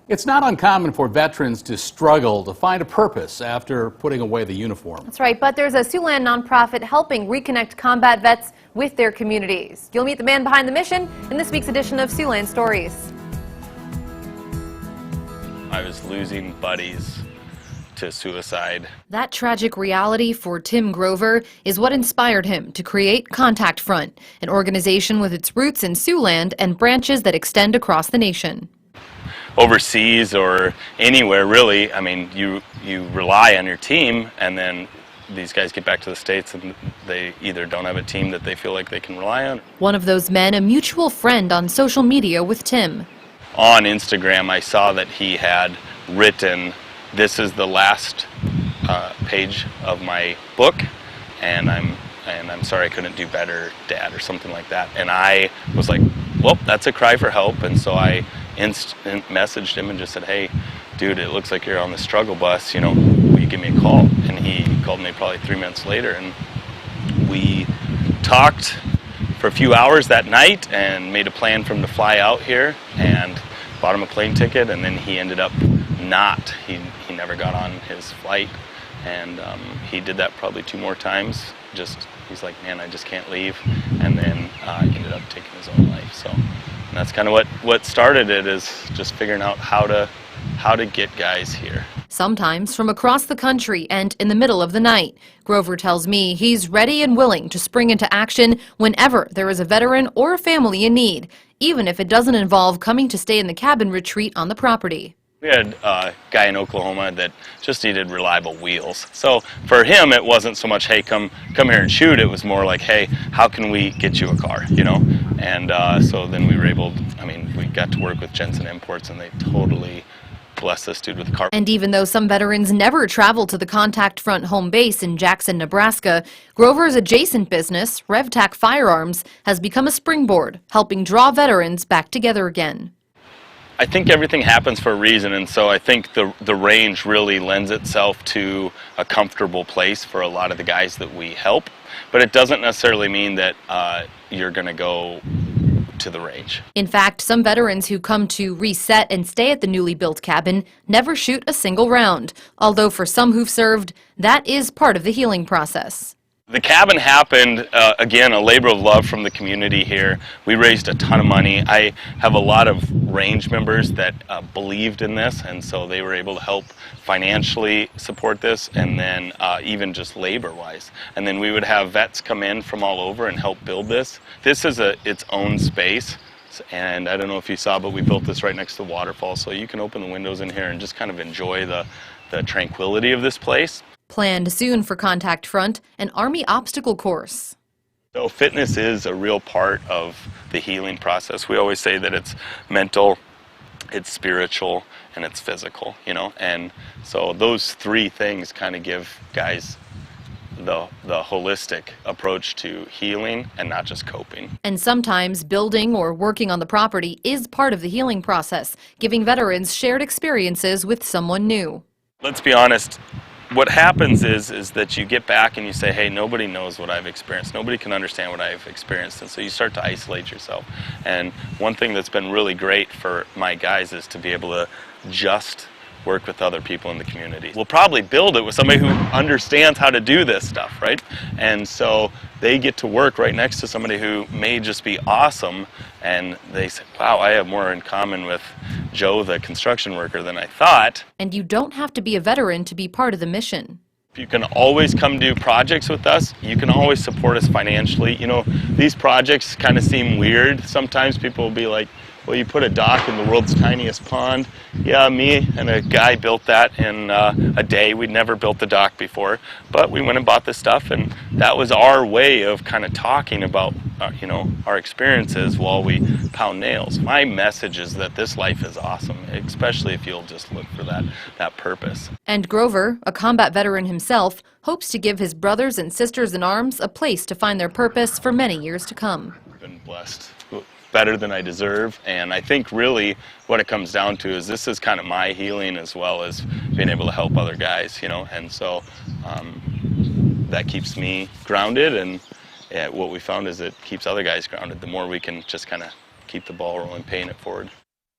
It's not uncommon for veterans to struggle to find a purpose after putting away the uniform. That's right, but there's a Siouxland nonprofit helping reconnect combat vets with their communities. You'll meet the man behind the mission in this week's edition of Siouxland Stories. I was losing buddies to suicide. That tragic reality for Tim Grover is what inspired him to create Contact Front, an organization with its roots in Siouxland and branches that extend across the nation. Overseas or anywhere really, I mean, you rely on your team, and then these guys get back to the States and they either don't have a team that they feel like they can rely on. One of those men, a mutual friend on social media with Tim. On Instagram, I saw that he had written, "This is the last page of my book, and I'm sorry I couldn't do better, Dad," or something like that. And I was like, well, that's a cry for help. And so I messaged him and just said, "Hey, dude, it looks like you're on the struggle bus. You know, will you give me a call?" And he called me probably 3 minutes later, and we talked for a few hours that night and made a plan for him to fly out here, and bought him a plane ticket. And then he ended up not. He never got on his flight, and he did that probably 2 more times. He's like, "Man, I just can't leave," and then he ended up taking his own life. So. And that's kind of what started it, is just figuring out how to get guys here. Sometimes from across the country and in the middle of the night. Grover tells me he's ready and willing to spring into action whenever there is a veteran or a family in need, even if it doesn't involve coming to stay in the cabin retreat on the property. We had a guy in Oklahoma that just needed reliable wheels. So for him, it wasn't so much, "Hey, come here and shoot." It was more like, "Hey, how can we get you a car?" You know. And so then we were able. We got to work with Jensen Imports, and they totally blessed this dude with a car. And even though some veterans never travel to the Contact Front home base in Jackson, Nebraska, Grover's adjacent business, RevTac Firearms, has become a springboard, helping draw veterans back together again. I think everything happens for a reason, and so I think the range really lends itself to a comfortable place for a lot of the guys that we help, but it doesn't necessarily mean that you're going to go to the range. In fact, some veterans who come to reset and stay at the newly built cabin never shoot a single round, although for some who've served, that is part of the healing process. The cabin happened, again, a labor of love from the community here. We raised a ton of money. I have a lot of range members that believed in this, and so they were able to help financially support this, and then even just labor-wise. And then we would have vets come in from all over and help build this. This is its own space, and I don't know if you saw, but we built this right next to the waterfall, so you can open the windows in here and just kind of enjoy the tranquility of this place. Planned soon for Contact Front, an Army obstacle course. So fitness is a real part of the healing process. We always say that it's mental, it's spiritual, and it's physical, you know? And so those 3 things kind of give guys the holistic approach to healing and not just coping. And sometimes building or working on the property is part of the healing process, giving veterans shared experiences with someone new. Let's be honest. What happens is that you get back and you say, "Hey, nobody knows what I've experienced. Nobody can understand what I've experienced." And so you start to isolate yourself. And one thing that's been really great for my guys is to be able to just work with other people in the community. We'll probably build it with somebody who understands how to do this stuff, right? And so they get to work right next to somebody who may just be awesome, and they say, "Wow, I have more in common with Joe, the construction worker, than I thought." And you don't have to be a veteran to be part of the mission. You can always come do projects with us. You can always support us financially. You know, these projects kind of seem weird. Sometimes people will be like, "Well, you put a dock in the world's tiniest pond." Yeah, me and a guy built that in a day. We'd never built the dock before, but we went and bought this stuff, and that was our way of kind of talking about you know, our experiences while we pound nails. My message is that this life is awesome, especially if you'll just look for that purpose. And Grover, a combat veteran himself, hopes to give his brothers and sisters in arms a place to find their purpose for many years to come. I've been blessed. Better than I deserve, and I think really what it comes down to is this is kind of my healing as well as being able to help other guys, you know, and so that keeps me grounded, and what we found is it keeps other guys grounded. The more we can just kind of keep the ball rolling, paying it forward.